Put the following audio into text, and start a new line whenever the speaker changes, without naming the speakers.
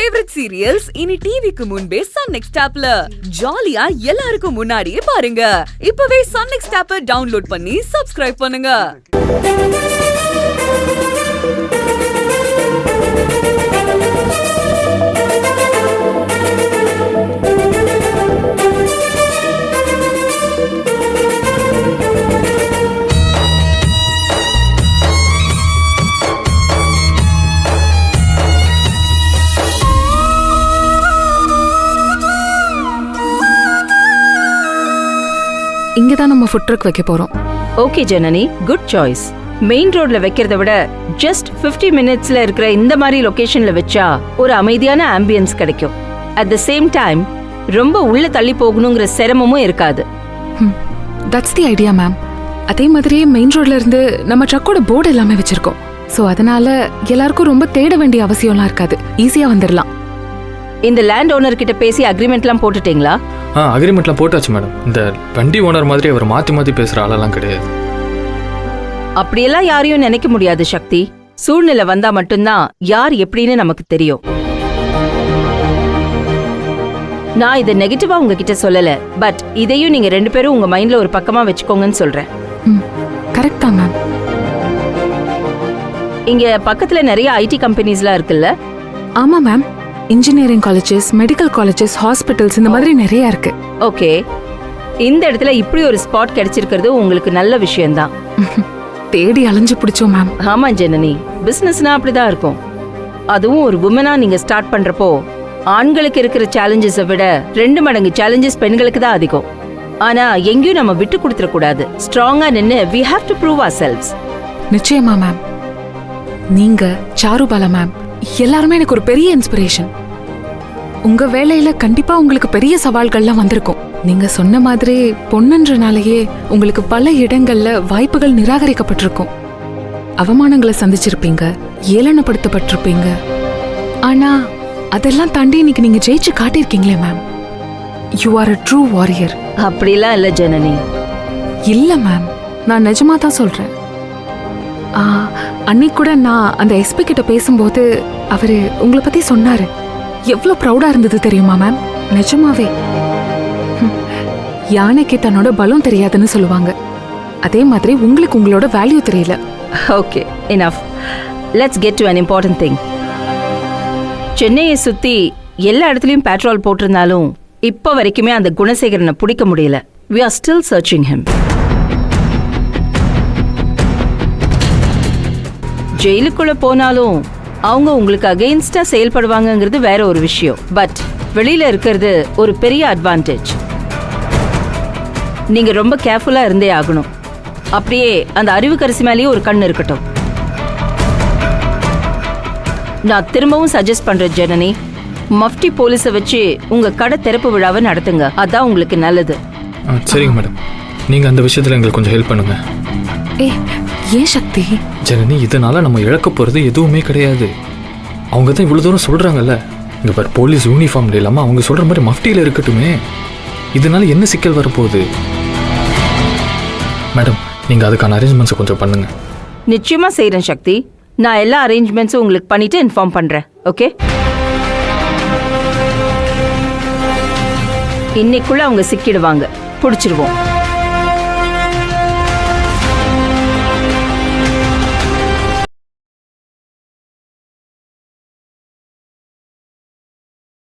Favourite serials இனி டிவிக்கு முன்பே சன் நெக்ஸ்ட் ஆப்ல ஜாலியா எல்லாருக்கும் முன்னாடியே பாருங்க. இப்பவே சன் நெக்ஸ்ட் ஆப்பை டவுன்லோட் பண்ணி சப்ஸ்கிரைப் பண்ணுங்க.
இங்கதான் நம்ம ஃபுட் ட்ரக் வைக்க போறோம்.
Okay Janani, good choice. Main ரோட்ல வைக்கிறத விட ஜஸ்ட் 50 மினிட்ஸ்ல இருக்கிற இந்த மாதிரி லொகேஷன்ல வச்சா ஒரு அமைதியான ஆம்பியன்ஸ் கிடைக்கும். அட் தி சேம் டைம் ரொம்ப உள்ள தள்ளி போகணுங்கிற சிரமமும் இருக்காது.
That's the idea ma'am. அதே மாதிரி மெயின் ரோட்ல இருந்து நம்ம ட்ரக்கோட போர்டு எல்லாமே வச்சிருக்கோம். சோ அதனால எல்லாருக்கும் ரொம்ப தேட வேண்டிய அவசியம்லாம் இருக்காது. ஈஸியா வந்துடலாம்.
இந்த லேண்ட் ஓனர் கிட்ட பேசி அக்ரிமெண்ட்லாம் போட்டுட்டீங்களா?
அக்ரிமெண்ட்லாம் போட்டாச்சு மேடம். இந்த வண்டி ஓனர் மாதிரி அவர் மாத்தி பேசுற ஆளெல்லாம் கிடையாது.
அப்படியெல்லாம் யாரையும் நினைக்க முடியாது சக்தி. சூழ்நிலை வந்தா மட்டும்தான் யார் எப்படின்னு நமக்கு தெரியும். நான் இதை நெகட்டிவா உங்ககிட்ட சொல்லல, பட் இதையும் நீங்க 2 பேரும் உங்க மைண்ட்ல ஒரு பக்கமா வச்சுக்கோங்கன்னு சொல்றேன்.
கரெக்ட் தான் மேம்.
இங்க பக்கத்துல நிறைய ஐடி கம்பெனிஸ்லாம் இருக்குல்ல?
ஆமா ma'am. Engineering colleges, medical colleges, hospitals இந்த மாதிரி நிறைய இருக்கு.
ஓகே, இந்த இடத்துல இப்படி ஒரு ஸ்பாட் கிடைச்சிருக்கிறது உங்களுக்கு நல்ல விஷயம்தான்.
தேடி அலைஞ்சு பிடிச்சோம் மேம்.
ஆமா ஜனனி, பிசினஸ்னா அப்படிதான் இருக்கும். அதுவும் ஒரு உமனா நீங்க ஸ்டார்ட் பண்றப்போ ஆண்களுக்கு இருக்கிற சேலஞ்சஸை விட 2 மடங்கு சேலஞ்சஸ் பெண்களுக்கு தான் அதிகம். ஆனா எங்கேயும் நம்ம விட்டு கொடுத்துட கூடாது. ஸ்ட்ராங்கா நின்னு we have to prove ourselves.
நிச்சயமா மேம். நீங்க, சாருபாலா மேம் எல்லாருமே எனக்கு ஒரு பெரிய இன்ஸ்பிரேஷன். உங்க வேலையில கண்டிப்பா உங்களுக்கு பெரிய சவால்கள்லாம் வந்திருக்கும். நீங்க சொன்ன மாதிரி பொண்ணுன்றனாலேயே உங்களுக்கு பல இடங்கள்ல வாய்ப்புகள் நிராகரிக்கப்பட்டிருக்கும். அவமானங்களை சந்திச்சிருப்பீங்க, ஏளனப்படுத்தப்பட்டிருப்பீங்க. ஆனா அதெல்லாம் தாண்டி இன்னைக்கு நீங்க ஜெயிச்சு காட்டியிருக்கீங்களே ma'am. You are a true warrior.
அப்படிலாம் இல்ல ஜனனி.
இல்ல மேம், நான் நிஜமா தான் சொல்றேன். அன்னைக்கு கூட நான் அந்த எஸ்பி கிட்ட பேசும்போது அவரு உங்களை பத்தி சொன்னாரு. எவ்வளவு ப்ரௌடா இருந்தது தெரியுமா மேம்? நிஜமாவே. யானைக்கு தன்னோட பலம் தெரியாதுன்னு சொல்லுவாங்க. அதே மாதிரி உங்களுக்கு உங்களோட வேல்யூ தெரியல.
Okay, enough. Let's get to an important thing. சென்னையை சுத்தி எல்லா இடத்துலயும் பெட்ரோல் போட்டிருந்தாலும் இப்ப வரைக்குமே அந்த குணசேகரனை பிடிக்க முடியல. We are still searching him. ஜெயிலுக்குள்ள போனாலும் அவங்க உங்களுக்கு அகெயின்ஸ்டா செயல்படுவாங்கங்கிறது வேற ஒரு விஷயம். பட் வெளியில இருக்கிறது ஒரு பெரிய அட்வான்டேஜ். நீங்க ரொம்ப கேர்ஃபுல்லா இருந்தே ஆகணும். அப்படியே அந்த அறிவுக்கரசி மேலேயே ஒரு கண் இருக்கட்டும். நான் திரும்பவும் சஜஸ்ட் பண்றேன் ஜனனி, மஃப்டி போலீஸை வச்சு உங்க கடை திறப்பு விழாவை நடத்துங்க. அதான் உங்களுக்கு நல்லது.
சரிங்க மேடம், நீங்க அந்த விஷயத்துல எங்களுக்கு கொஞ்சம் ஹெல்ப் பண்ணுங்க.
ஏன் சக்தி?
ஜனனி, இதனால நம்ம இழக்க போறது எதுவுமே கிடையாது. அவங்க தான் இவ்வளவு தூரம் சொல்றாங்கல்ல. இங்க பாரு, போலீஸ் யூனிஃபார்ம்ல இல்லாம அவங்க சொல்ற மாதிரி மஃப்டியில இருக்கட்டுமே. இதனால என்ன சிக்கல் வரப்போகுது? மேடம், நீங்க அதுக்கான அரேஞ்ச்மெண்ட்ஸ் கொஞ்சம் பண்ணுங்க.
நிச்சயமா செய்யறேன் சக்தி. நான் எல்லா அரேஞ்ச்மெண்ட்ஸும் உங்களுக்கு பண்ணிட்டு இன்ஃபார்ம் பண்றேன். ஓகே, இன்னைக்குள்ள அவங்க சிக்கிடுவாங்க, பிடிச்சிருவோம்.